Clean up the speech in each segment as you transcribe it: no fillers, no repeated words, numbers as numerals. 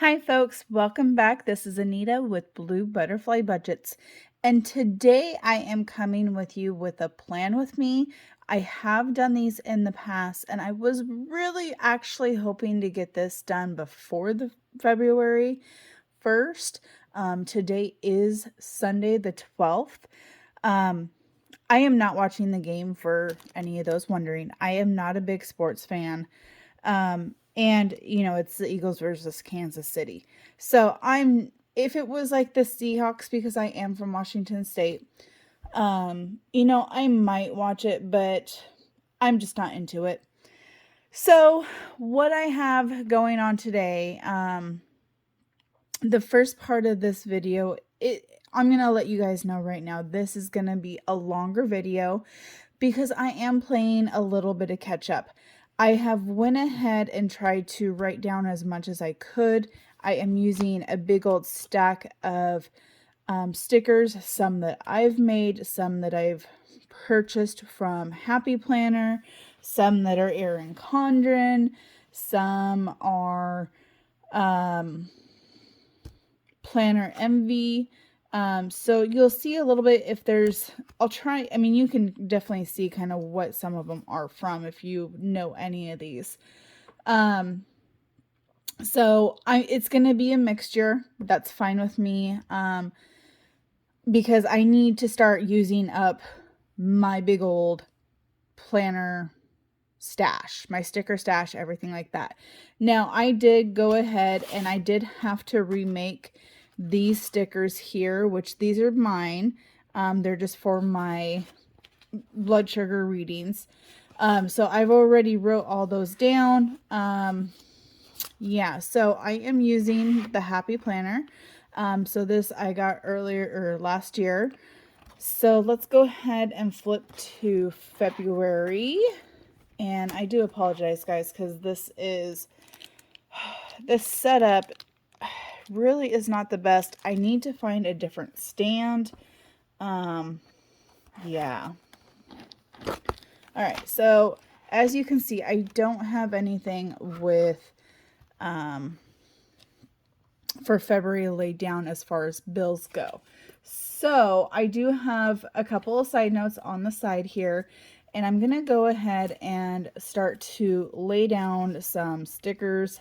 Hi, folks. Welcome back. This is Anita with Blue Butterfly Budgets. And today I am coming with you with a plan with me. I have done these in the past, and I was really actually hoping to get this done before the February 1st. Today is Sunday the 12th. I am not watching the game for any of those wondering. I am not a big sports fan. And it's the Eagles versus Kansas City. So if it was like the Seahawks, because I am from Washington State, I might watch it, but I'm just not into it. So what I have going on today, the first part of this video, I'm going to let you guys know right now, this is going to be a longer video because I am playing a little bit of catch up. I have went ahead and tried to write down as much as I could. I am using a big old stack of stickers, some that I've made, some that I've purchased from Happy Planner, some that are Erin Condren, some are PlannerEnvy. So you'll see a little bit if there's, you can definitely see kind of what some of them are from if you know any of these. It's going to be a mixture. That's fine with me. Because I need to start using up my big old planner stash, my sticker stash, everything like that. Now I did go ahead and I did have to remake these stickers here, which these are mine. They're just for my blood sugar readings. So I've already wrote all those down. So I am using the Happy Planner. So this I got last year. So let's go ahead and flip to February. And I do apologize, guys, because this setup really is not the best. I need to find a different stand. Yeah. All right. So as you can see, I don't have anything with, for February laid down as far as bills go. So I do have a couple of side notes on the side here, and I'm going to go ahead and start to lay down some stickers.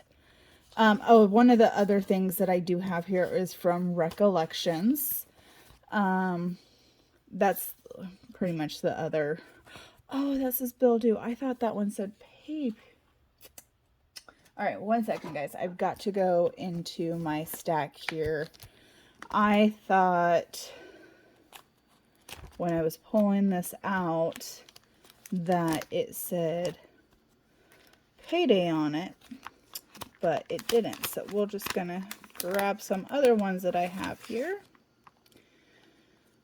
One of the other things that I do have here is from Recollections. That's pretty much the other. Oh, that says bill due. I thought that one said pay. All right, one second, guys. I've got to go into my stack here. I thought when I was pulling this out that it said payday on it, but it didn't. So we're just gonna grab some other ones that I have here.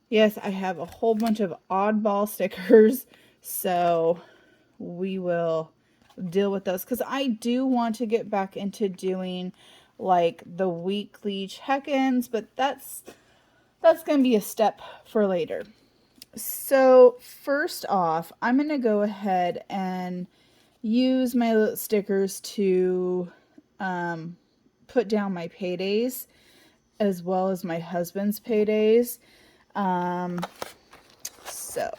Yes, I have a whole bunch of oddball stickers, so we will deal with those because I do want to get back into doing like the weekly check-ins, but that's gonna be a step for later. So first off, I'm gonna go ahead and use my little stickers to put down my paydays as well as my husband's paydays. So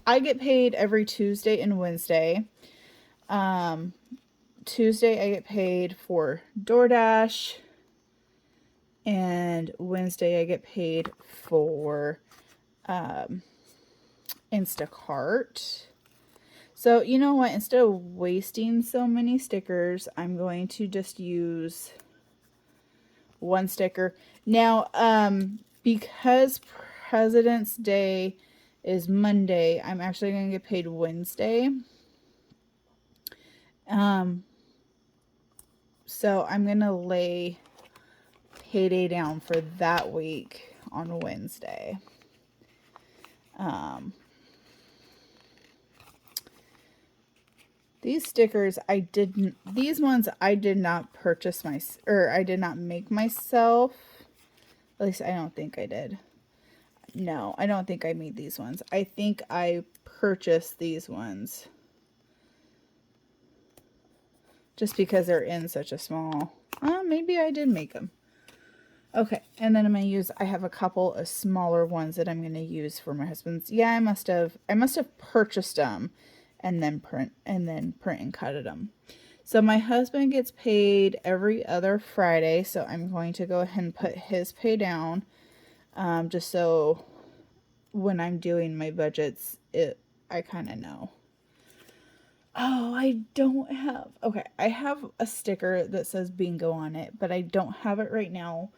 I get paid every Tuesday and Wednesday. Tuesday I get paid for DoorDash, and Wednesday I get paid for Instacart. So you know what, instead of wasting so many stickers, I'm going to just use one sticker. Now, because President's Day is Monday, I'm actually going to get paid Wednesday. So I'm going to lay payday down for that week on Wednesday. These stickers these ones I did not purchase I did not make myself. At least I don't think I did. No, I don't think I made these ones. I think I purchased these ones just because they're in such a small, maybe I did make them. Okay, and then I'm going to use, I have a couple of smaller ones that I'm going to use for my husband's. Yeah, I must have purchased them and then print and cutted them. So my husband gets paid every other Friday, so I'm going to go ahead and put his pay down, just so when I'm doing my budgets, I kind of know. Oh, I don't have, okay, I have a sticker that says bingo on it, but I don't have it right now.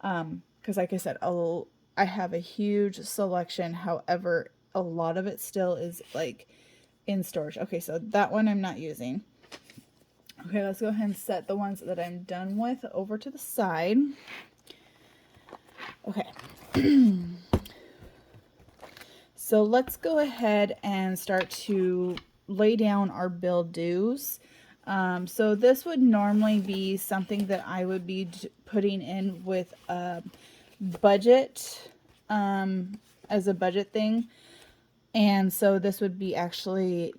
Because like I said, I have a huge selection. However, a lot of it still is like in storage. Okay, so that one I'm not using. Okay, let's go ahead and set the ones that I'm done with over to the side. Okay. So let's go ahead and start to lay down our bill dues. So this would normally be something that I would be putting in with a budget, as a budget thing. And so this would be actually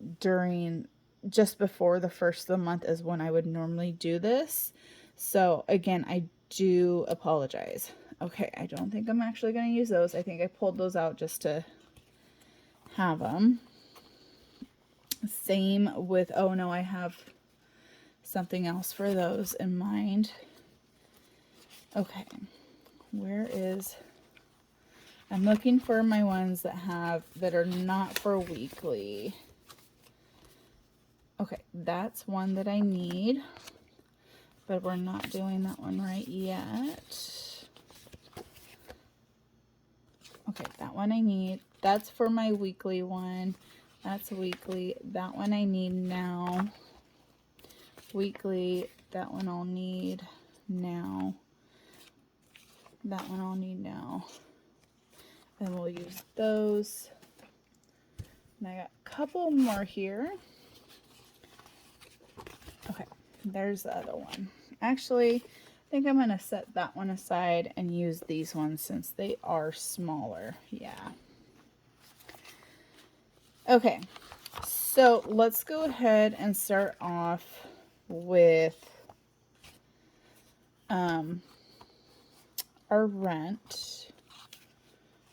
just before the first of the month is when I would normally do this. So again, I do apologize. Okay, I don't think I'm actually going to use those. I think I pulled those out just to have them. Same with, oh no, I have something else for those in mind. Okay, I'm looking for my ones that are not for weekly. Okay, that's one that I need, but we're not doing that one right yet. Okay, that one I need. That's for my weekly one. That's weekly. That one I need now. Weekly. That one I'll need now. That one I'll need now. And we'll use those. And I got a couple more here. Okay, there's the other one. Actually, I think I'm going to set that one aside and use these ones since they are smaller. Yeah. Okay, so let's go ahead and start off with our rent.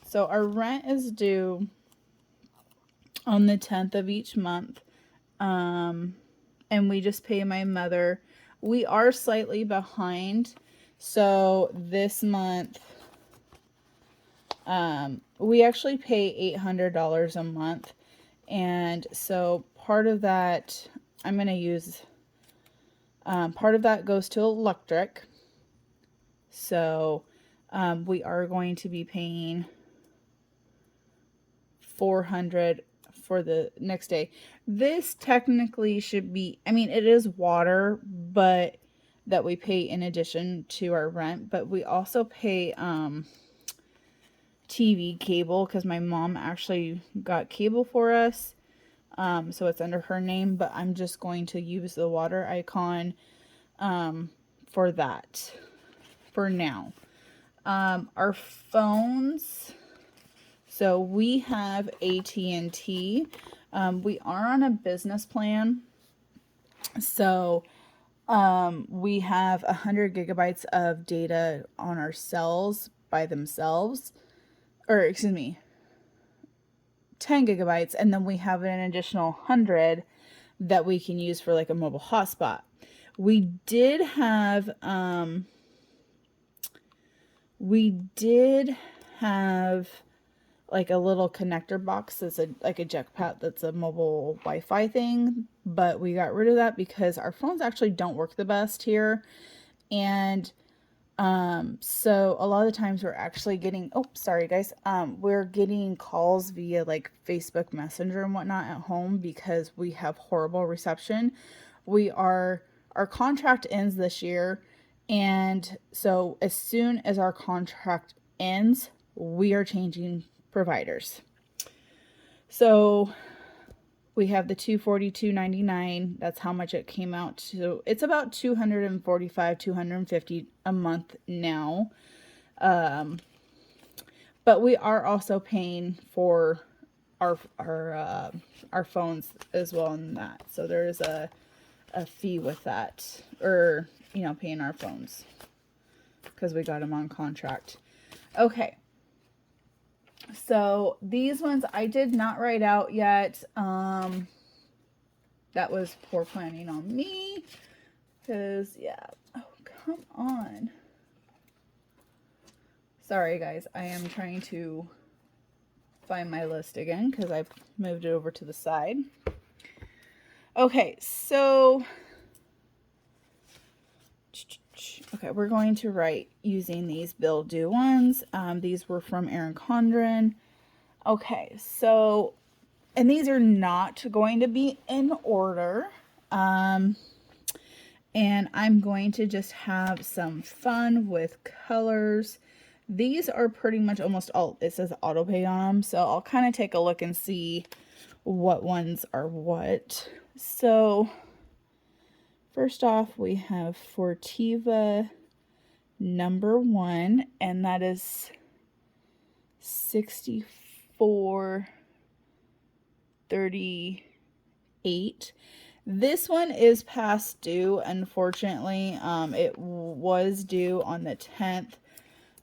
So our rent is due on the 10th of each month. And we just pay my mother. We are slightly behind. So this month, we actually pay $800 a month. And so part of that, I'm going to use, part of that goes to electric. So we are going to be paying $400 for the next day. This technically should be, I mean, it is water, but that we pay in addition to our rent, but we also pay TV cable because my mom actually got cable for us. So it's under her name, but I'm just going to use the water icon for that for now. Our phones, so we have AT&T. We are on a business plan. So we have 100 gigabytes of data on our cells by themselves. Or excuse me, 10 gigabytes. And then we have an additional 100 that we can use for like a mobile hotspot. We did have like a little connector box that's like a jackpot that's a mobile Wi-Fi thing, but we got rid of that because our phones actually don't work the best here. And so a lot of the times we're actually getting, oh, sorry guys, we're getting calls via like Facebook Messenger and whatnot at home because we have horrible reception. Our contract ends this year, and so as soon as our contract ends, we are changing providers. So we have the $242.99. That's how much it came out to. It's about $245, $250 a month now. But we are also paying for our phones as well in that. So there's a a fee with that, or, you know, paying our phones because we got them on contract. Okay. So these ones I did not write out yet. That was poor planning on me. Because, yeah. Oh, come on. Sorry, guys. I am trying to find my list again because I've moved it over to the side. Okay, so... Okay, we're going to write using these bill due ones. These were from Erin Condren. Okay, so... And these are not going to be in order. And I'm going to just have some fun with colors. These are pretty much almost all, it says auto pay on them. So I'll kind of take a look and see what ones are what. So first off, we have Fortiva #1, and that is $64.38. This one is past due, unfortunately. It was due on the 10th.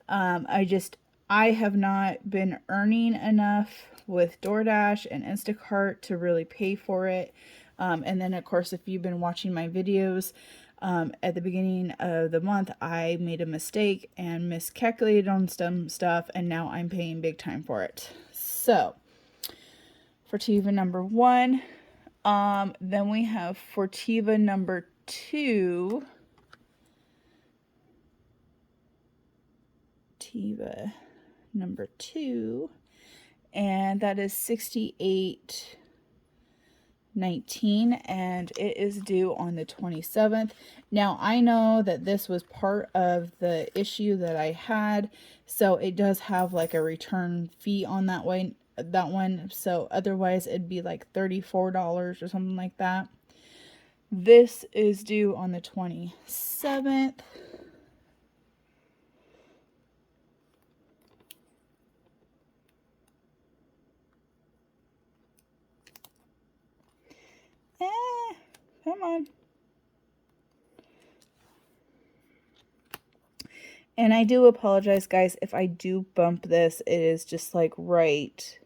I have not been earning enough with DoorDash and Instacart to really pay for it. And then, of course, if you've been watching my videos, at the beginning of the month, I made a mistake and miscalculated on some stuff, and now I'm paying big time for it. So, Fortiva #1. Then we have Fortiva #2. Fortiva #2. And that is $68.19, and it is due on the 27th. Now, I know that this was part of the issue that I had, so it does have like a return fee on that one. So otherwise it'd be like $34 or something like that. This is due on the 27th. Come on. And I do apologize, guys, if I do bump this. It is just like right,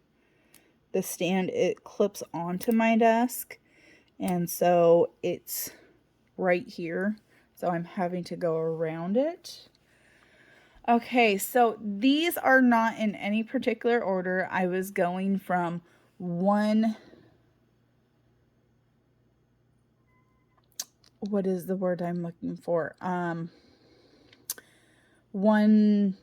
the stand, it clips onto my desk, and so it's right here, so I'm having to go around it. Okay, so these are not in any particular order. I was going from one, what is the word I'm looking for? One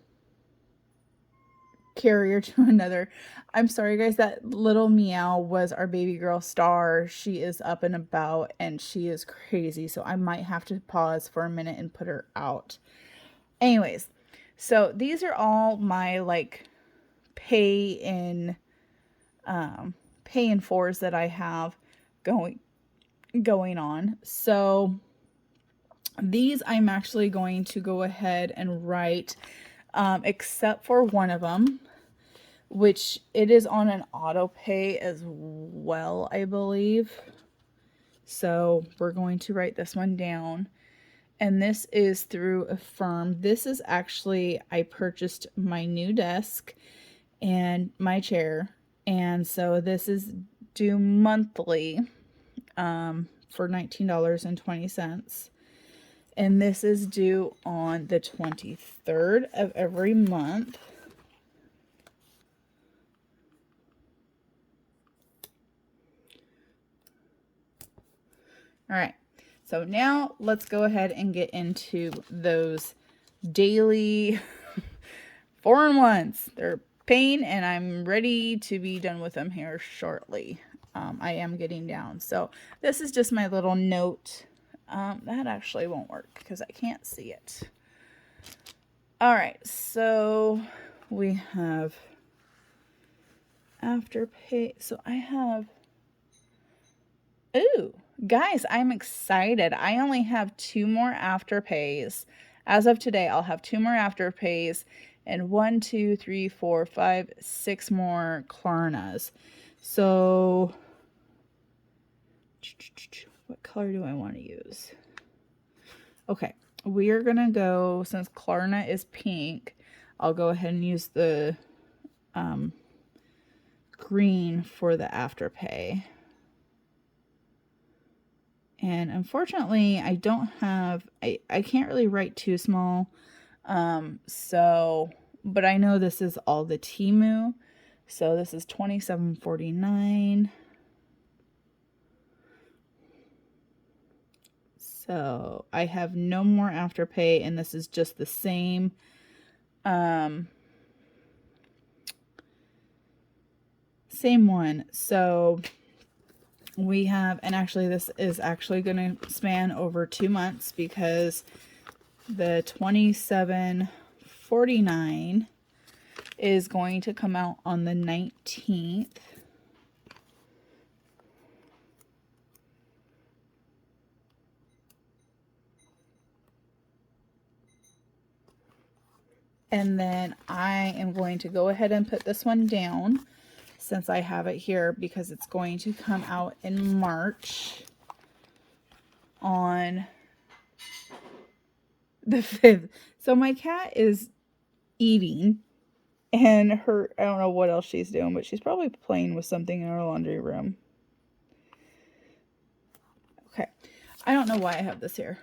carrier to another. I'm sorry, guys, that little meow was our baby girl Star. She is up and about and she is crazy, so I might have to pause for a minute and put her out. Anyways, so these are all my like pay in fours that I have going on. So these I'm actually going to go ahead and write, except for one of them, which it is on an auto pay as well, I believe. So we're going to write this one down. And this is through Affirm. This is actually, I purchased my new desk and my chair. And so this is due monthly, for $19.20. And this is due on the 23rd of every month. All right, so now let's go ahead and get into those daily 4-in-1s. They're pain, and I'm ready to be done with them here shortly. I am getting down. So this is just my little note. That actually won't work because I can't see it. All right, so we have Afterpay. So I have, ooh, guys, I'm excited. I only have 2 more Afterpays. As of today, I'll have 2 more Afterpays and 1, 2, 3, 4, 5, 6 more Klarnas. So what color do I want to use? Okay, we are going to go, since Klarna is pink, I'll go ahead and use the green for the Afterpay. And unfortunately, I don't have, I can't really write too small. But I know this is all the Temu. So this is $27.49. So I have no more Afterpay, and this is just the same. Same one. So we have, and actually this is actually going to span over 2 months, because the $27.49 is going to come out on the 19th. And then I am going to go ahead and put this one down, since I have it here, because it's going to come out in March on the 5th. So my cat is eating, and I don't know what else she's doing, but she's probably playing with something in her laundry room. Okay. I don't know why I have this here.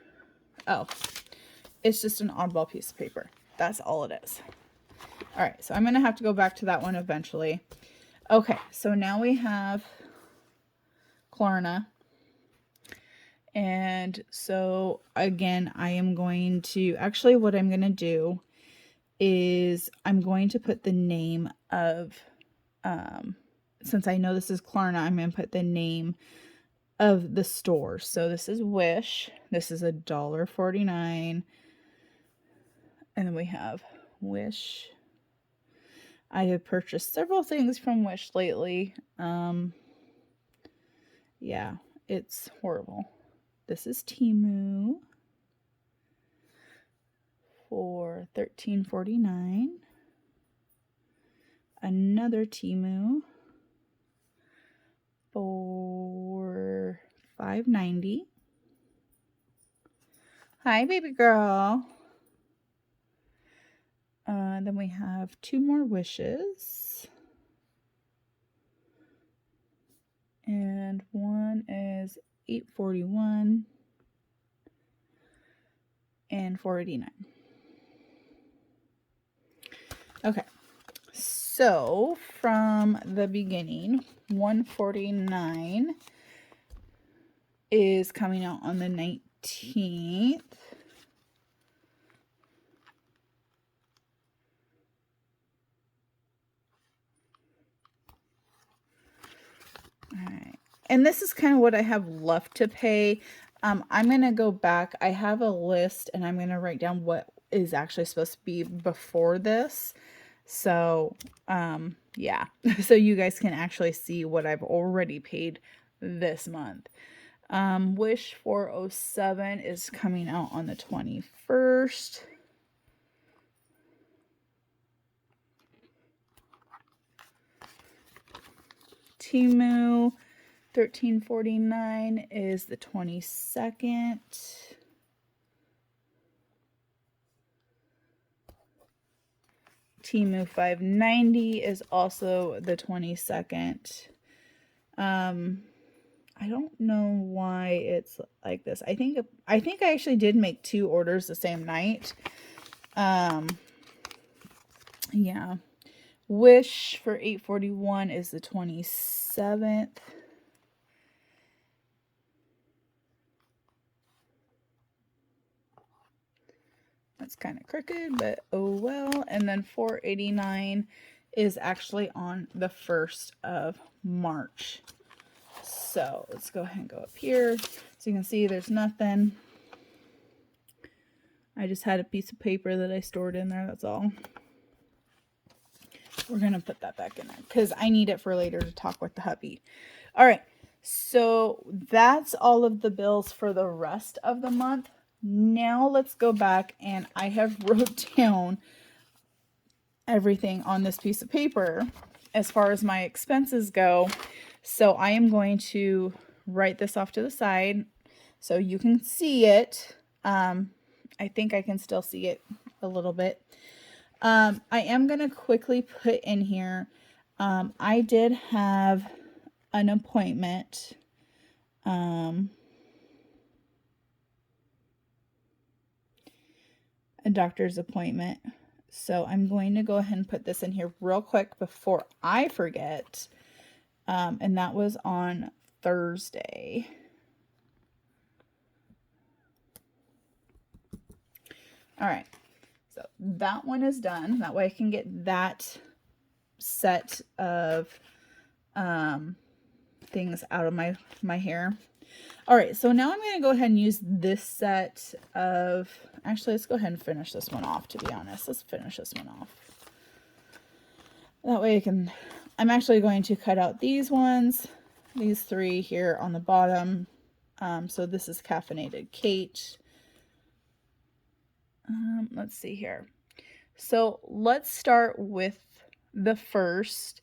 Oh, it's just an oddball piece of paper. That's all it is. All right. So I'm going to have to go back to that one eventually. Okay. So now we have Klarna. And so again, I am going to, actually what I'm going to do is I'm going to put the name of, since I know this is Klarna, I'm going to put the name of the store. So this is Wish. This is $1.49. And then we have Wish. I have purchased several things from Wish lately. Yeah, it's horrible. This is Temu for $13.49. Another Temu for $5.90. Hi, baby girl. Then we have 2 more Wishes. And one is $8.41 and $4.89. Okay, so from the beginning, $1.49 is coming out on the 19th. All right, and this is kind of what I have left to pay. I'm going to go back. I have a list, and I'm going to write down what is actually supposed to be before this. So, yeah, so you guys can actually see what I've already paid this month. Wish 407 is coming out on the 21st. Temu $13.49 is the 22nd. Temu $5.90 is also the 22nd. I don't know why it's like this. I think I actually did make 2 orders the same night. Yeah. Wish for $8.41 is the 27th. That's kind of crooked, but oh well. And then $4.89 is actually on the 1st of March. So let's go ahead and go up here. So you can see there's nothing. I just had a piece of paper that I stored in there, that's all. We're going to put that back in there because I need it for later to talk with the hubby. All right, so that's all of the bills for the rest of the month. Now let's go back, and I have wrote down everything on this piece of paper as far as my expenses go. So I am going to write this off to the side. So you can see it. I think I can still see it a little bit. I am going to quickly put in here, I did have an appointment. A doctor's appointment. So I'm going to go ahead and put this in here real quick before I forget. And that was on Thursday. All right. So that one is done. That way I can get that set of things out of my hair. All right, so now I'm going to go ahead and use this set of, actually, let's go ahead and finish this one off, to be honest. Let's finish this one off. That way I'm actually going to cut out these ones, these three here on the bottom. So this is Caffeinated Kate. Let's see here. So let's start with the first,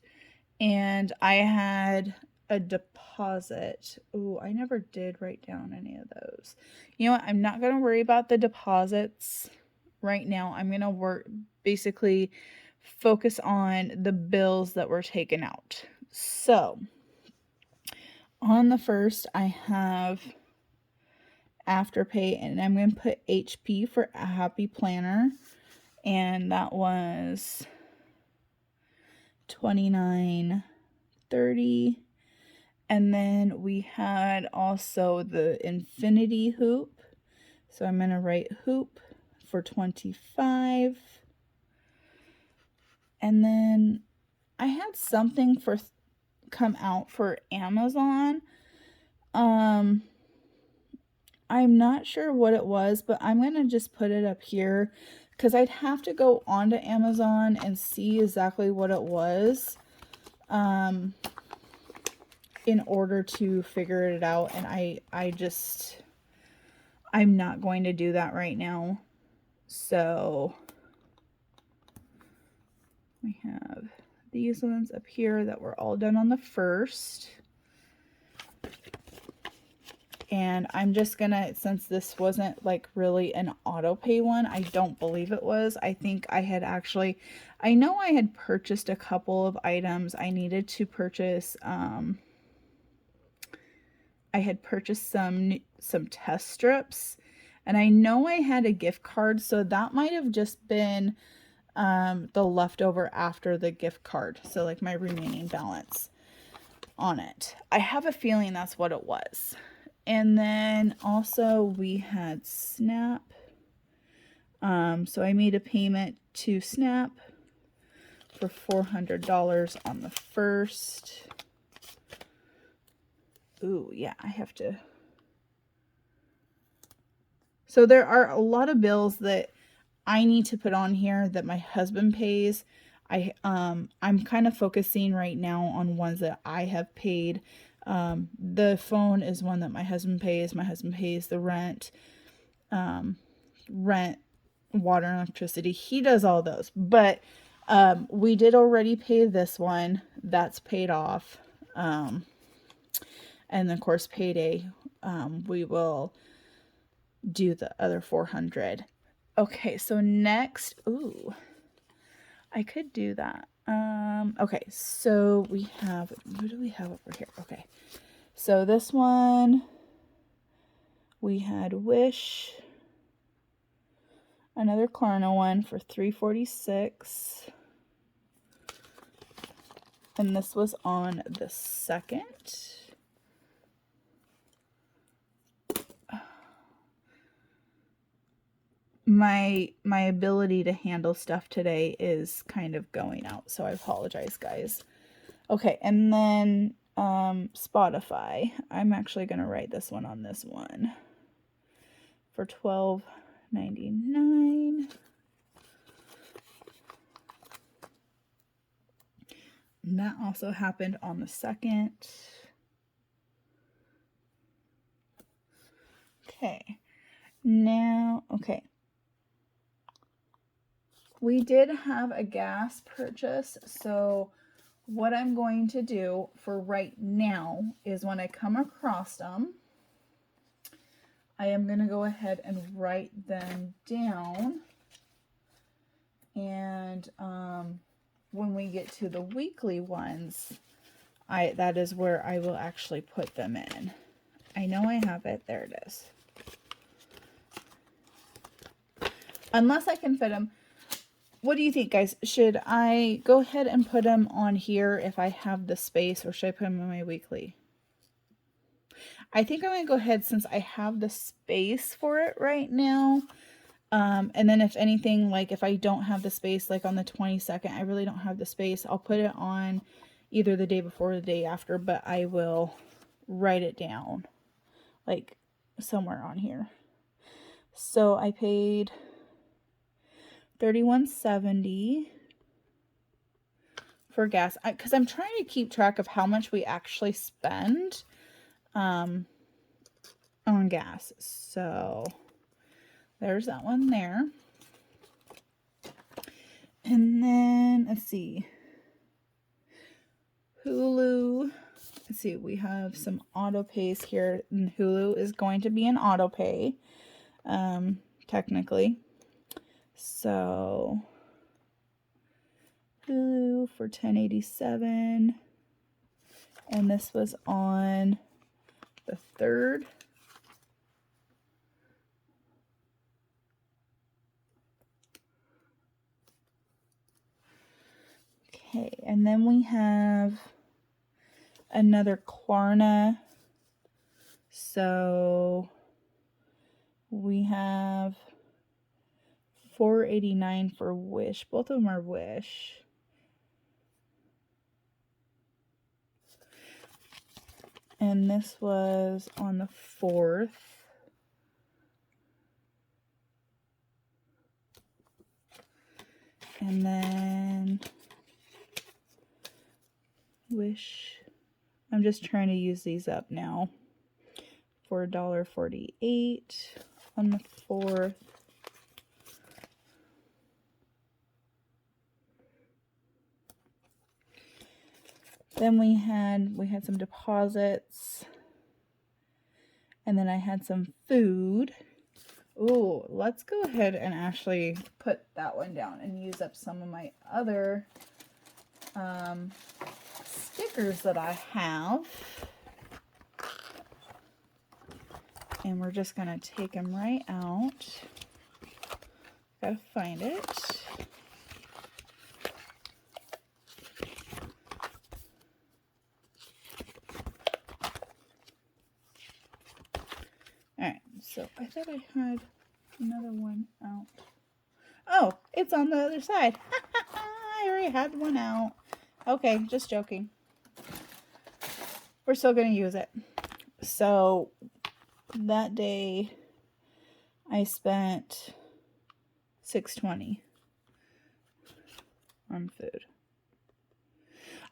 and I had a deposit. Oh, I never did write down any of those. You know what? I'm not going to worry about the deposits right now. I'm going to basically focus on the bills that were taken out. So on the first, I have Afterpay, and I'm going to put HP for a Happy Planner, and that was $29.30. And then we had also the Infinity Hoop. So I'm going to write Hoop for $25. And then I had something come out for Amazon. I'm not sure what it was, but I'm going to just put it up here because I'd have to go onto Amazon and see exactly what it was. In order to figure it out, and I'm not going to do that right now. So we have these ones up here that were all done on the first, and I'm just gonna, since this wasn't like really an auto pay one, I don't believe it was. I think I had actually, I know I had purchased a couple of items. I needed to purchase I had purchased some test strips, and I know I had a gift card, so that might have just been the leftover after the gift card, so like my remaining balance on it. I have a feeling that's what it was. And then also we had Snap. So I made a payment to Snap for $400 on the first. Ooh, yeah, I have to. So there are a lot of bills that I need to put on here that my husband pays. I'm kind of focusing right now on ones that I have paid. The phone is one that my husband pays. My husband pays the rent, water, and electricity. He does all those, but we did already pay this one. That's paid off. And of course, payday, we will do the other 400. Okay, so next, ooh, I could do that. Okay, so we have, what do we have over here? Okay, so this one, we had Wish, another Klarna one for $3.46. And this was on the 2nd. My ability to handle stuff today is kind of going out, so I apologize, guys. Okay, and then Spotify. I'm actually going to write this one on this one for $12.99. And that also happened on the 2nd. Okay. Now, okay. We did have a gas purchase, so what I'm going to do for right now is when I come across them, I am going to go ahead and write them down. And when we get to the weekly ones, that is where I will actually put them in. I know I have it. There it is. Unless I can fit them. What do you think, guys? Should I go ahead and put them on here if I have the space, or should I put them in my weekly? I think I'm going to go ahead, since I have the space for it right now. And then if anything, like if I don't have the space, like on the 22nd, I really don't have the space, I'll put it on either the day before or the day after, but I will write it down like somewhere on here. So I paid $31.70 for gas, because I'm trying to keep track of how much we actually spend on gas. So there's that one there. And then let's see, Hulu. Let's see, we have some auto pays here, and Hulu is going to be an auto pay, technically. So Hulu for $10.87, and this was on the 3rd. Okay, and then we have another Klarna. So we have $4.89 for Wish. Both of them are Wish. And this was on the 4th. And then Wish. I'm just trying to use these up now. For $1.48 on the 4th. Then we had some deposits. And then I had some food. Ooh, let's go ahead and actually put that one down and use up some of my other stickers that I have. And we're just going to take them right out. Gotta find it. Alright, so I thought I had another one out. Oh, it's on the other side. I already had one out. Okay, just joking. We're still going to use it. So that day I spent $6.20 on food.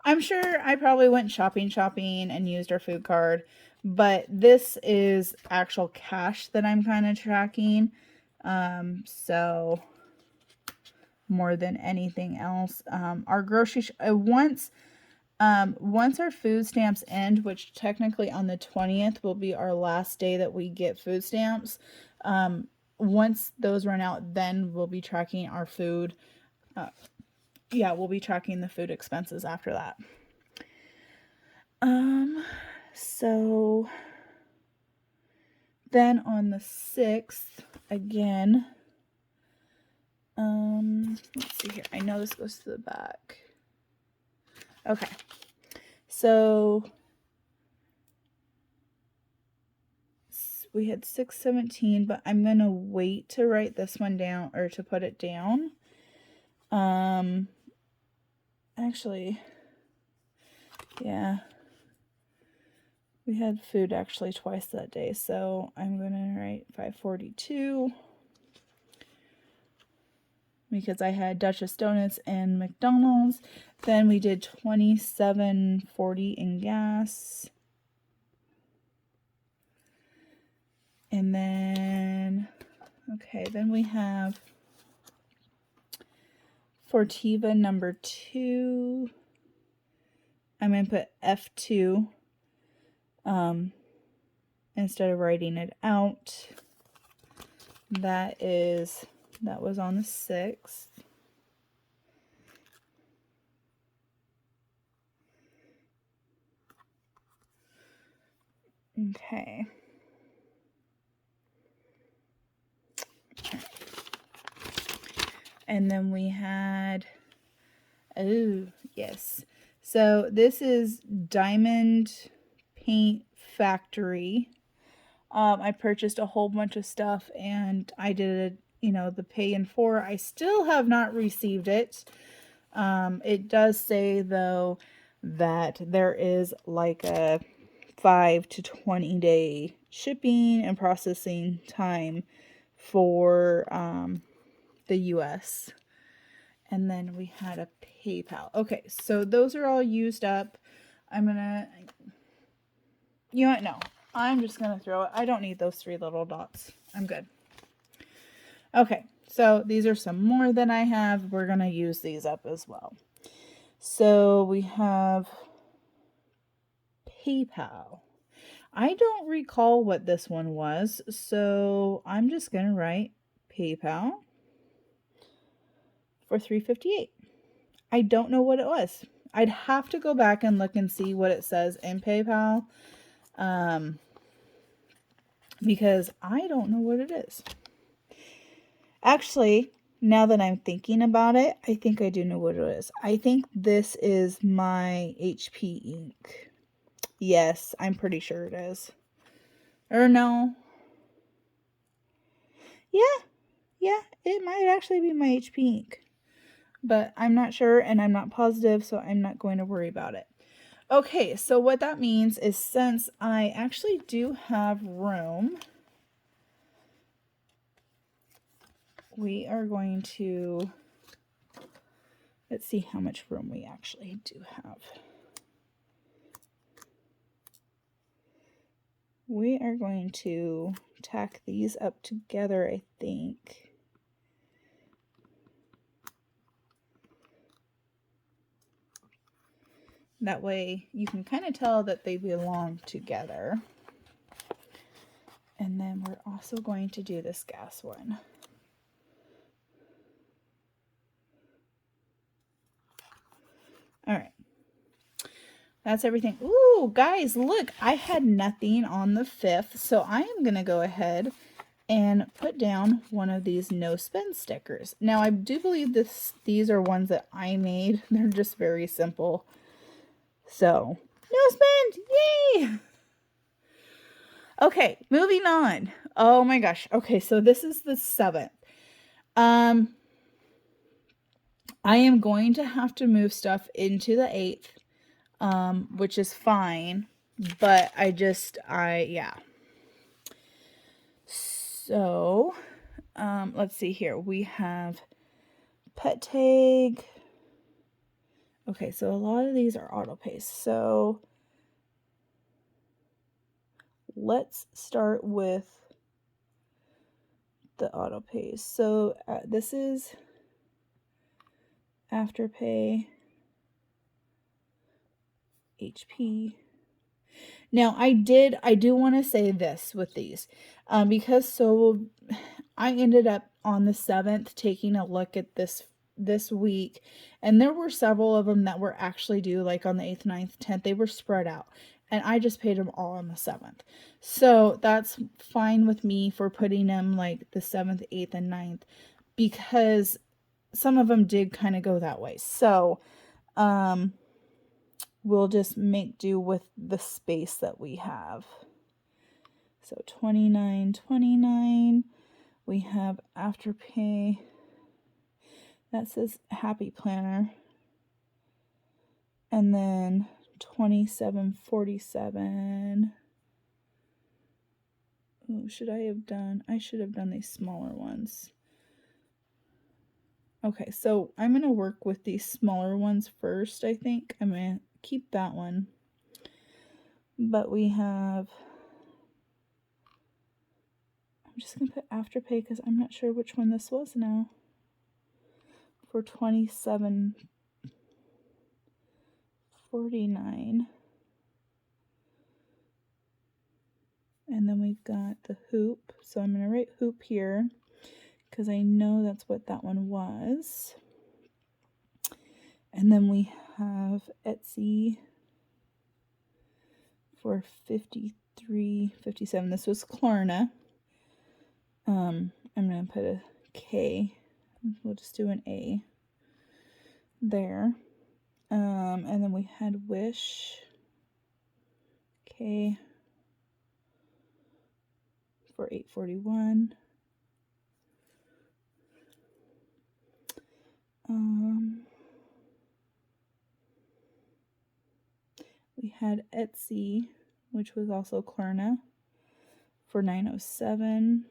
I'm sure I probably went shopping and used our food card, but this is actual cash that I'm kind of tracking. So more than anything else, our grocery once our food stamps end, which technically on the 20th will be our last day that we get food stamps. Once those run out, then we'll be tracking our food. Yeah, we'll be tracking the food expenses after that. So then on the 6th, again, let's see here. I know this goes to the back. Okay. So we had $6.17, but I'm going to wait to write this one down, or to put it down. Actually, yeah, we had food actually twice that day, so I'm going to write $5.42 because I had Duchess Donuts and McDonald's. Then we did $27.40 in gas. And then, okay, then we have Fortiva number 2. I'm going to put F2. instead of writing it out. That was on the 6th. Okay. And then we had, oh, yes. So this is Diamond Paint Factory. I purchased a whole bunch of stuff and I did, the pay in 4. I still have not received it. It does say, though, that there is like a 5 to 20 day shipping and processing time for the US. And then we had a PayPal. Okay, so those are all used up. I'm gonna, you know what? No, I'm just gonna throw it. I don't need those 3 little dots. I'm good. Okay, so these are some more than I have. We're gonna use these up as well. So we have PayPal. I don't recall what this one was, so I'm just gonna write PayPal for $3.58. I don't know what it was. I'd have to go back and look and see what it says in PayPal, because I don't know what it is. Actually, now that I'm thinking about it, I think I do know what it is. I think this is my HP ink. Yes, I'm pretty sure it is. Or no. Yeah, it might actually be my HP ink. But I'm not sure and I'm not positive, so I'm not going to worry about it. Okay, so what that means is, since I actually do have room, we are going to, let's see how much room we actually do have. We are going to tack these up together, I think. That way you can kind of tell that they belong together. And then we're also going to do this gas one. All right. That's everything. Ooh, guys, look, I had nothing on the 5th, so I am going to go ahead and put down one of these no spend stickers. Now, I do believe these are ones that I made. They're just very simple. So, no spend, yay! Okay, moving on. Oh my gosh. Okay, so this is the 7th. I am going to have to move stuff into the 8th. Which is fine, but yeah. So, let's see here. We have pet tag. Okay, so a lot of these are auto paste. So, let's start with the auto paste. So, this is Afterpay. HP. Now, I do want to say this with these, because I ended up on the 7th taking a look at this week, and there were several of them that were actually due like on the 8th, 9th, 10th. They were spread out, and I just paid them all on the 7th. So that's fine with me for putting them like the 7th, 8th, and 9th, because some of them did kind of go that way. So, we'll just make do with the space that we have. So $29.29. We have Afterpay. That says Happy Planner. And then $27.47. Oh, I should have done these smaller ones. Okay, so I'm going to work with these smaller ones first, I think. I'm going to keep that one. But we have, I'm just going to put Afterpay because I'm not sure which one this was now. For $27.49. And then we've got the hoop. So I'm going to write hoop here because I know that's what that one was. And then we have Etsy for 53.57. This was Klarna. I'm going to put a K. We'll just do an A there. And then we had Wish. K for 8.41. We had Etsy, which was also Klarna, for 9.07.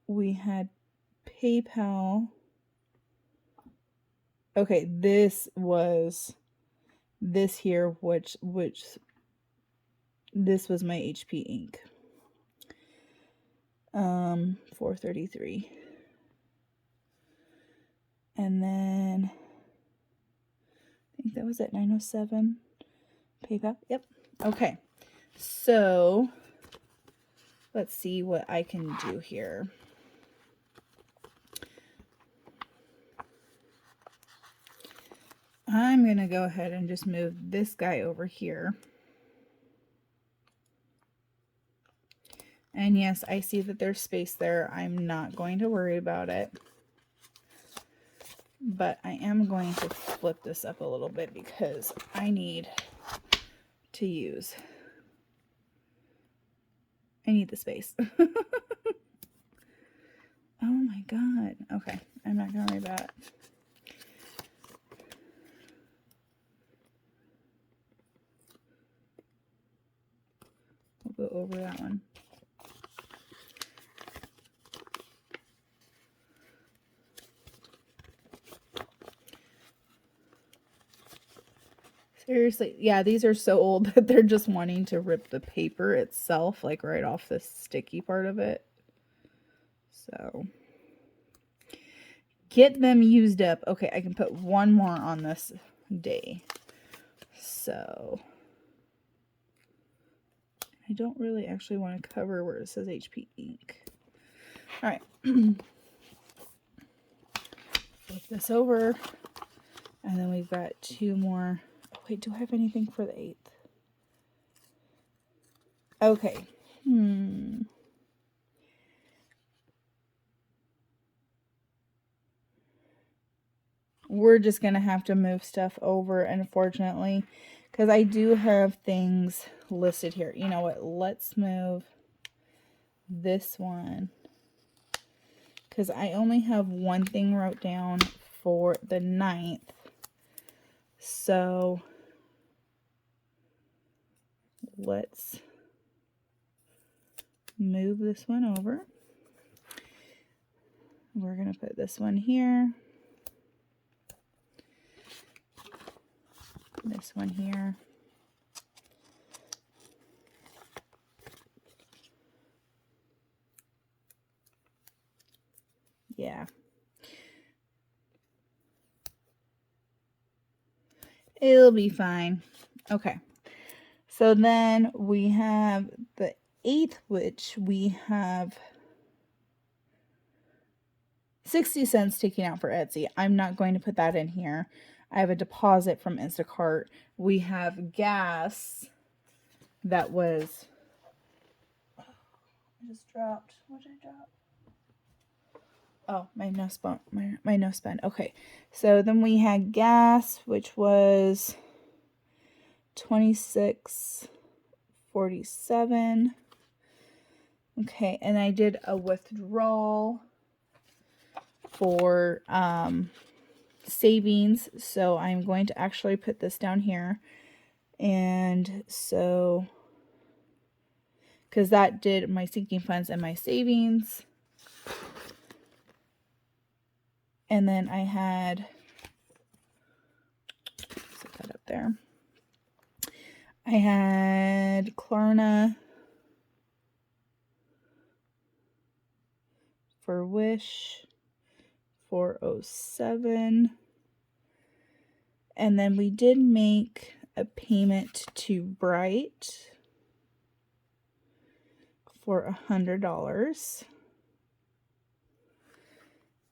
We had PayPal. Okay, this here, which this was my HP ink. 4.33. And then I think that was at 9.07. PayPal. Yep. Okay. So let's see what I can do here. I'm going to go ahead and just move this guy over here. And yes, I see that there's space there. I'm not going to worry about it. But I am going to flip this up a little bit because I need the space. Oh my God. Okay. I'm not going to worry about it. We'll go over that one. Seriously, yeah, these are so old that they're just wanting to rip the paper itself, like right off the sticky part of it. So, get them used up. Okay, I can put one more on this day. So, I don't really actually want to cover where it says HP ink. All right. Flip this over. And then we've got two more. Oh, wait, do I have anything for the 8th? Okay. We're just going to have to move stuff over, unfortunately, because I do have things listed here. You know what? Let's move this one, because I only have one thing wrote down for the 9th. So let's move this one over. We're going to put this one here. This one here. Yeah. It'll be fine. Okay. So then we have the 8th, which we have 60 cents taken out for Etsy. I'm not going to put that in here. I have a deposit from Instacart. We have gas that was... I just dropped. What did I drop? Oh, my nose bone. My nose bend. Okay. So then we had gas, which was $26.47. Okay, and I did a withdrawal for savings, so I'm going to actually put this down here. And so, because that did my sinking funds and my savings. And then I had, set that up there. I had Klarna for Wish 407. And then we did make a payment to Bright. for $100.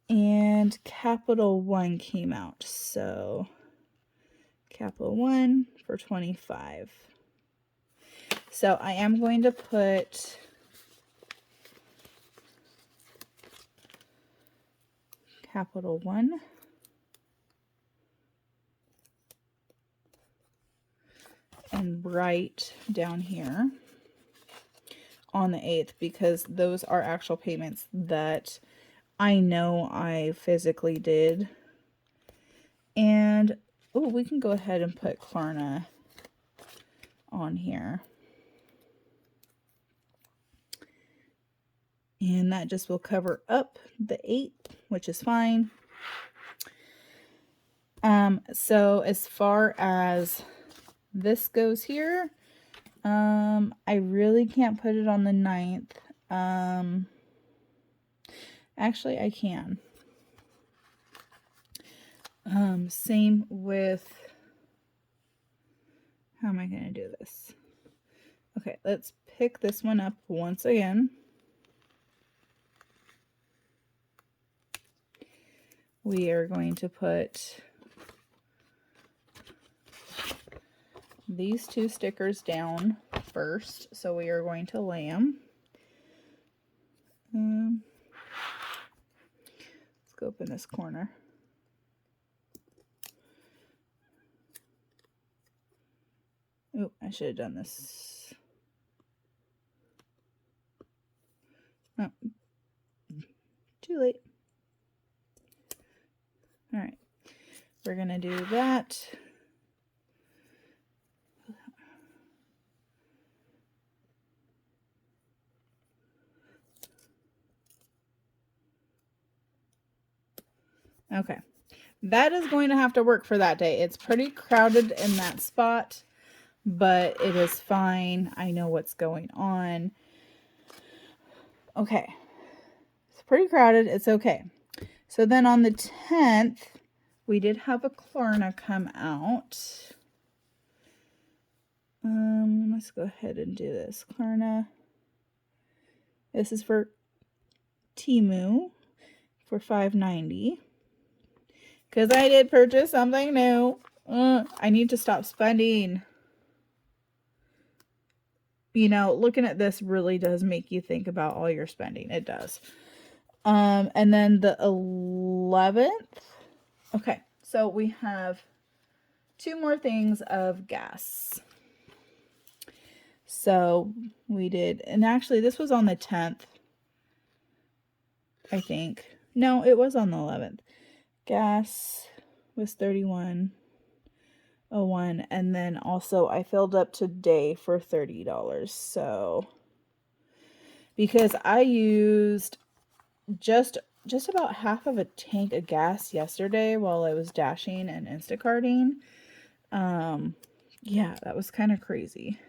And Capital One came out. So Capital One for $25. So I am going to put Capital One and Bright down here on the 8th, because those are actual payments that I know I physically did. And oh, we can go ahead and put Klarna on here. And that just will cover up the 8th, which is fine. So as far as this goes here, I really can't put it on the 9th. Actually, I can. Same with, how am I going to do this? Okay, let's pick this one up once again. We are going to put these 2 stickers down first. So we are going to lay them. Let's go up in this corner. Oh, I should have done this. Oh, too late. All right, we're going to do that. Okay, that is going to have to work for that day. It's pretty crowded in that spot, but it is fine. I know what's going on. Okay, it's pretty crowded. It's okay. So then on the 10th, we did have a Klarna come out. Let's go ahead and do this. Klarna. This is for Temu for $5.90. Because I did purchase something new. I need to stop spending. You know, looking at this really does make you think about all your spending. It does. And then the 11th. Okay, so we have 2 more things of gas. So we did, and actually this was on the 10th, I think. No, it was on the 11th. Gas was $31.01, and then also I filled up today for $30. So because I used just about half of a tank of gas yesterday while I was dashing and Instacarting. Yeah, that was kind of crazy.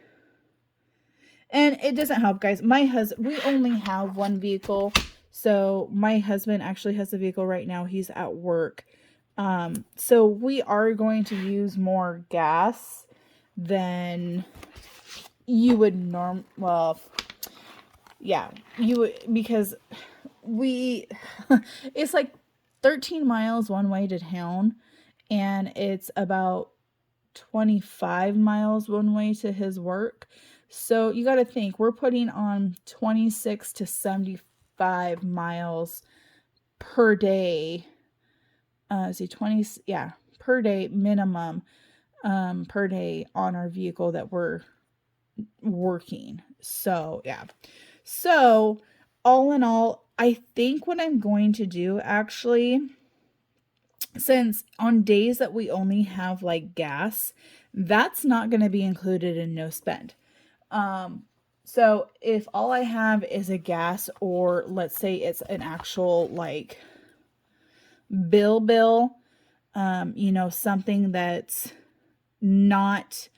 And it doesn't help, guys. We only have one vehicle. So my husband actually has a vehicle right now. He's at work. So we are going to use more gas than you would well, yeah, you would, because it's like 13 miles one way to town, and it's about 25 miles one way to his work. So you got to think, we're putting on 26 to 75 miles per day. Per day minimum, per day on our vehicle that we're working. So yeah. So all in all, I think what I'm going to do, actually, since on days that we only have like gas, that's not going to be included in no spend. So if all I have is a gas, or let's say it's an actual like bill, you know, something that's not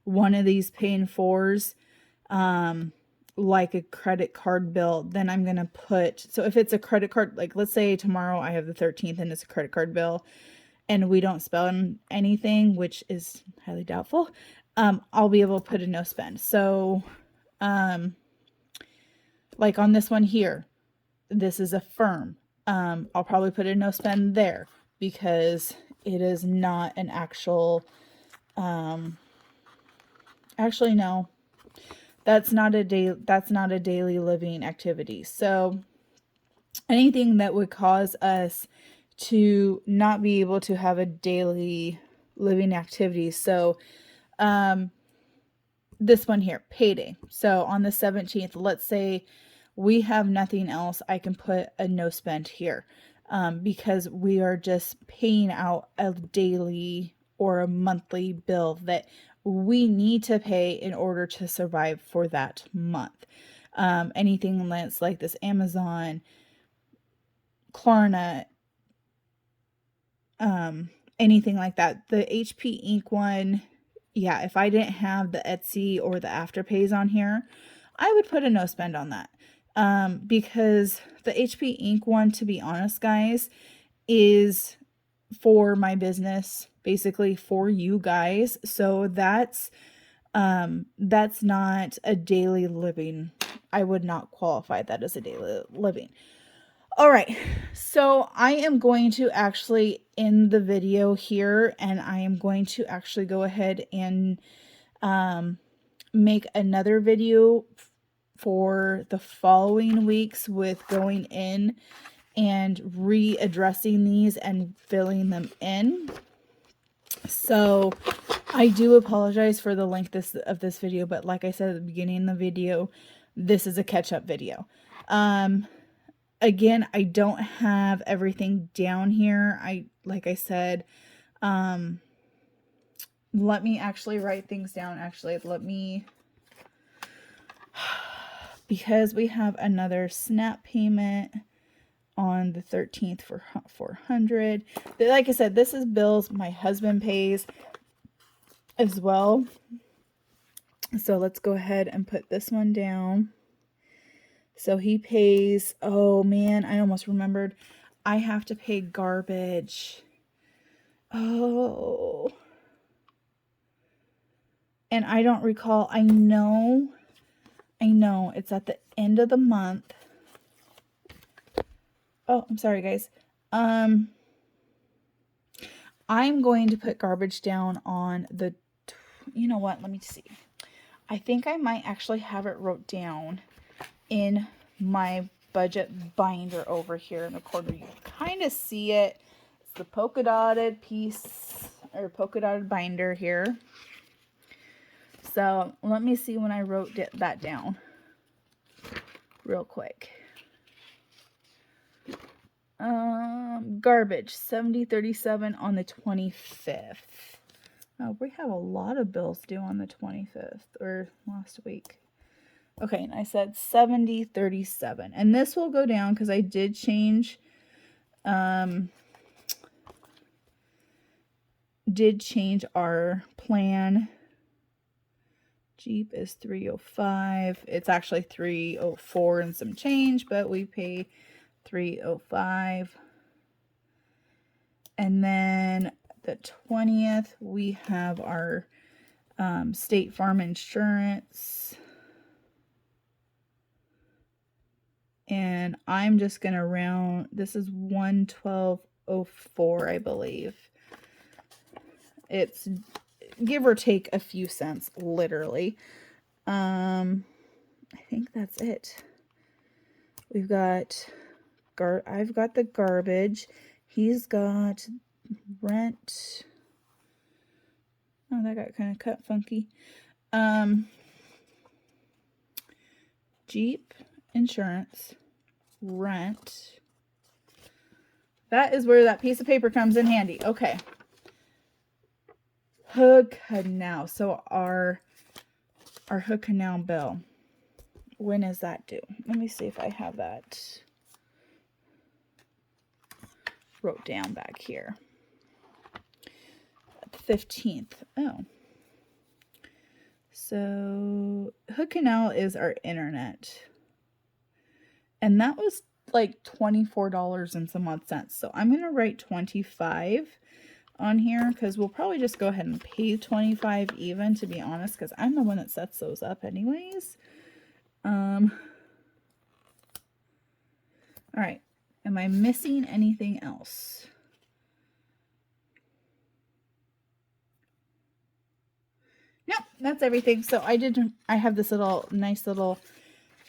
one of these pay in fours, like a credit card bill, then I'm going to put, so if it's a credit card, like let's say tomorrow I have the 13th and it's a credit card bill and we don't spend anything, which is highly doubtful, I'll be able to put a no spend. So, like on this one here, this is a firm. I'll probably put a no spend there because it is not an actual, actually no, that's not a daily living activity. So anything that would cause us to not be able to have a daily living activity. So this one here, payday. So on the 17th, let's say we have nothing else, I can put a no spend here, because we are just paying out a daily or a monthly bill that we need to pay in order to survive for that month. Anything that's like this Amazon, Klarna, anything like that. The HP Ink one, yeah, if I didn't have the Etsy or the Afterpays on here, I would put a no spend on that. Because the HP Ink one, to be honest, guys, is for my business, basically for you guys. So that's not a daily living. I would not qualify that as a daily living. All right, so I am going to actually end the video here, and I am going to actually go ahead and make another video for the following weeks with going in and readdressing these and filling them in. So I do apologize for the length of this video, but like I said at the beginning of the video, this is a catch-up video. Again, I don't have everything down here. Like I said, let me actually write things down. Actually, because we have another SNAP payment on the 13th for $400. Like I said, this is bills my husband pays as well. So let's go ahead and put this one down. So he pays, oh man, I almost remembered. I have to pay garbage. Oh. And I don't recall. I know it's at the end of the month. Oh, I'm sorry, guys. I'm going to put garbage down on the, you know what? Let me see. I think I might actually have it wrote down in my budget binder over here in the corner. You kind of see it. It's the polka dotted piece or polka dotted binder here. So let me see when I wrote that down real quick. Garbage 7037 on the 25th. Oh, we have a lot of bills due on the 25th or last week. Okay, and I said 7037, and this will go down because I did change our plan. Jeep is 305. It's actually 304 and some change, but we pay 305. And then the 20th, we have our State Farm insurance. And I'm just going to round, this is 112.04, I believe. It's give or take a few cents, literally. I think that's it. We've got, I've got the garbage. He's got rent. Oh, that got kind of cut funky. Jeep insurance, rent. That is where that piece of paper comes in handy. Okay. Hood Canal. So our Hood Canal bill. When is that due? Let me see if I have that wrote down back here. The 15th. Oh. So Hood Canal is our internet. And that was like $24 and some odd cents. So I'm going to write 25 on here because we'll probably just go ahead and pay 25 even, to be honest, because I'm the one that sets those up anyways. Am I missing anything else? No, that's everything. So I have this nice little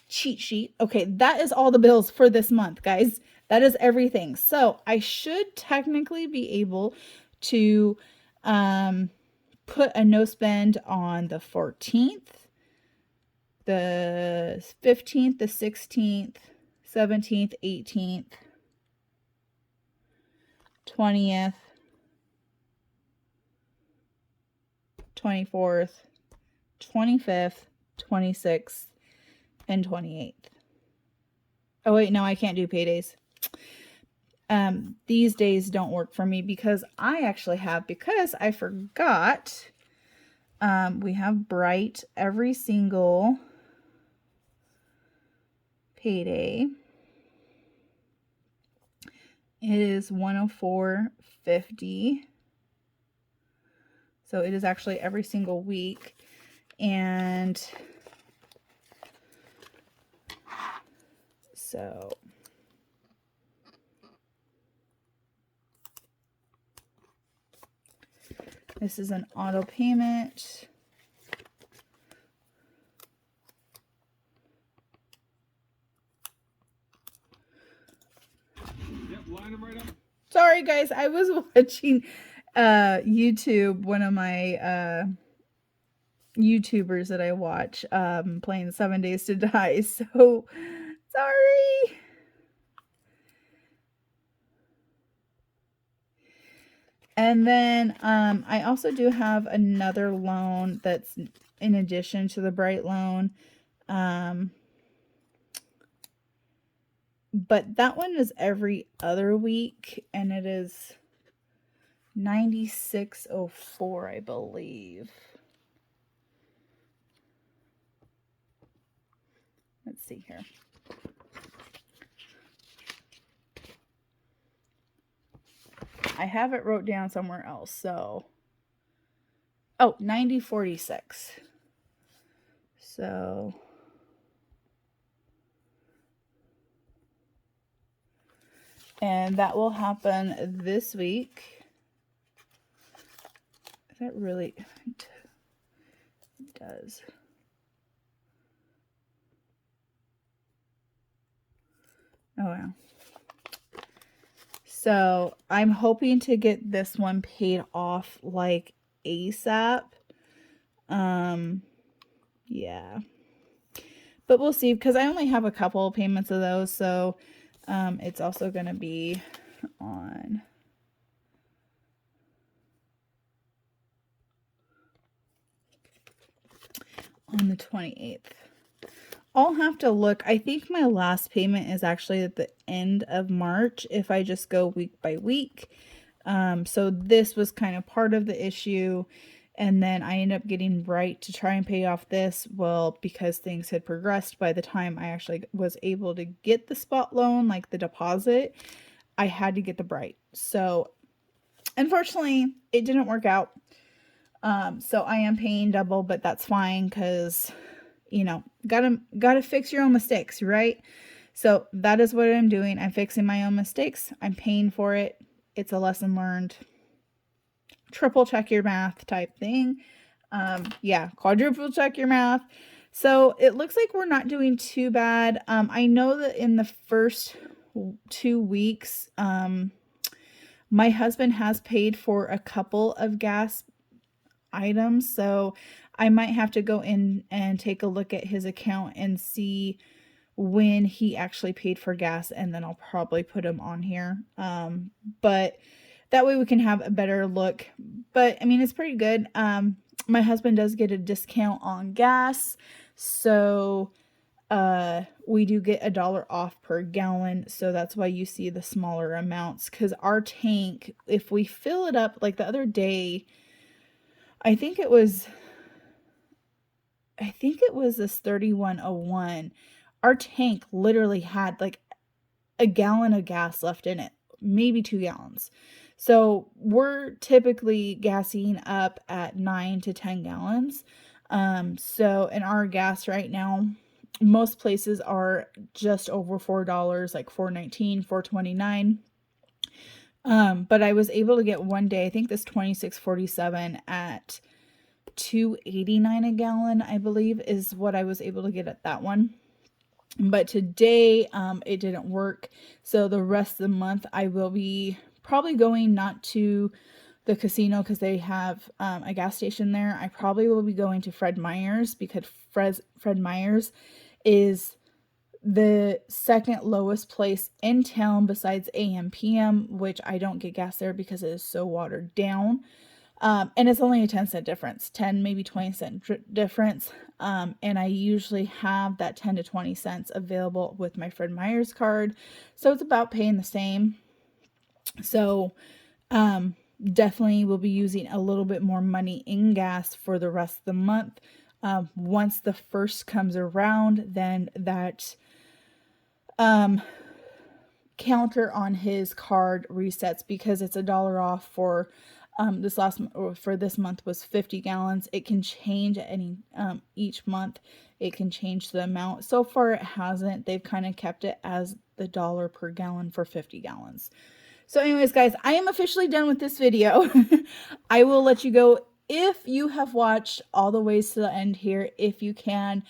cheat sheet. Okay, that is all the bills for this month, guys. That is everything. So I should technically be able to put a no spend on the 14th, the 15th, the 16th, 17th, 18th, 20th, 24th, 25th, 26th, and 28th. Oh wait, no, I can't do paydays. These days don't work for me because I forgot, we have Bright every single payday. It is $104.50. So it is actually every single week. And so this is an auto payment. Yep, line them right up. Sorry guys, I was watching YouTube, one of my YouTubers that I watch playing 7 Days to Die. So sorry. And then I also do have another loan that's in addition to the Bright loan. But that one is every other week, and it is $96.04, I believe. Let's see here. I have it wrote down somewhere else, so $90.46. So and that will happen this week. That really does. Oh wow. So I'm hoping to get this one paid off like ASAP. Yeah. But we'll see, because I only have a couple of payments of those, so it's also going to be on the 28th. I'll have to look. I think my last payment is actually at the end of March if I just go week by week. So this was kind of part of the issue. And then I ended up getting Bright to try and pay off this. Well, because things had progressed by the time I actually was able to get the spot loan, like the deposit, I had to get the Bright. So unfortunately, it didn't work out. So I am paying double, but that's fine because, you know, gotta fix your own mistakes, right? So that is what I'm doing. I'm fixing my own mistakes. I'm paying for it. It's a lesson learned. Triple check your math type thing. Yeah, quadruple check your math. So it looks like we're not doing too bad. I know that in the first 2 weeks, my husband has paid for a couple of gas items, so I might have to go in and take a look at his account and see when he actually paid for gas, and then I'll probably put him on here. But that way we can have a better look. But I mean, it's pretty good. My husband does get a discount on gas, so we do get $1 off per gallon. So that's why you see the smaller amounts, because our tank, if we fill it up, like the other day, I think it was this 3101. Our tank literally had like a gallon of gas left in it, maybe 2 gallons. So we're typically gassing up at 9 to 10 gallons. So in our gas right now, Most places are just over $4, like $4.19, $4.29. But I was able to get one day, I think this 2647 at $2.89 a gallon, I believe, is what I was able to get at that one. But today, it didn't work. So the rest of the month, I will be probably going not to the casino because they have a gas station there. I probably will be going to Fred Meyer's because Fred Meyer's is the second lowest place in town besides AM PM, which I don't get gas there because it is so watered down. And it's only a 10-cent difference, 10, maybe 20-cent difference. And I usually have that 10 to 20 cents available with my Fred Meyer's card. So it's about paying the same. So, definitely will be using a little bit more money in gas for the rest of the month. Once the first comes around, then that, counter on his card resets because it's $1 off for this month was 50 gallons. It can change at any each month. It can change the amount. So far it hasn't. They've kind of kept it as the $1 per gallon for 50 gallons. So anyways, guys, I am officially done with this video. I will let you go if you have watched all the ways to the end here, if you can.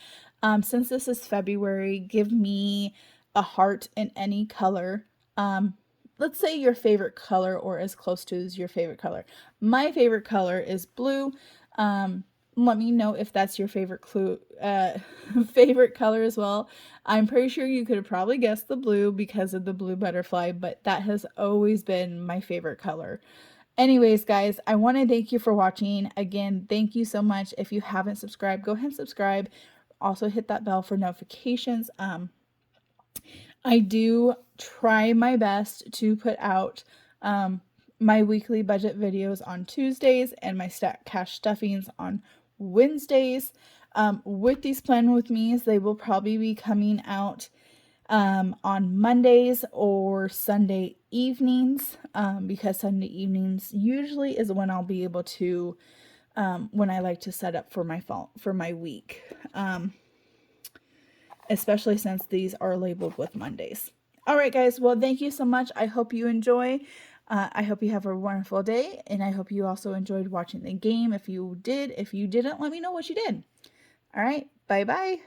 Since this is February, give me a heart in any color. Let's say your favorite color or as close to as your favorite color. My favorite color is blue. Let me know if that's your favorite favorite color as well. I'm pretty sure you could have probably guessed the blue because of the blue butterfly, but that has always been my favorite color. Anyways, guys, I want to thank you for watching. Again, thank you so much. If you haven't subscribed, go ahead and subscribe. Also hit that bell for notifications. I do try my best to put out my weekly budget videos on Tuesdays and my cash stuffings on Wednesdays. With these Plan With Me's, they will probably be coming out on Mondays or Sunday evenings, because Sunday evenings usually is when I'll be able to, when I like to set up for my week. Especially since these are labeled with Mondays. All right, guys. Well, thank you so much. I hope you enjoy. I hope you have a wonderful day, and I hope you also enjoyed watching the game. If you did, if you didn't, let me know what you did. All right. Bye-bye.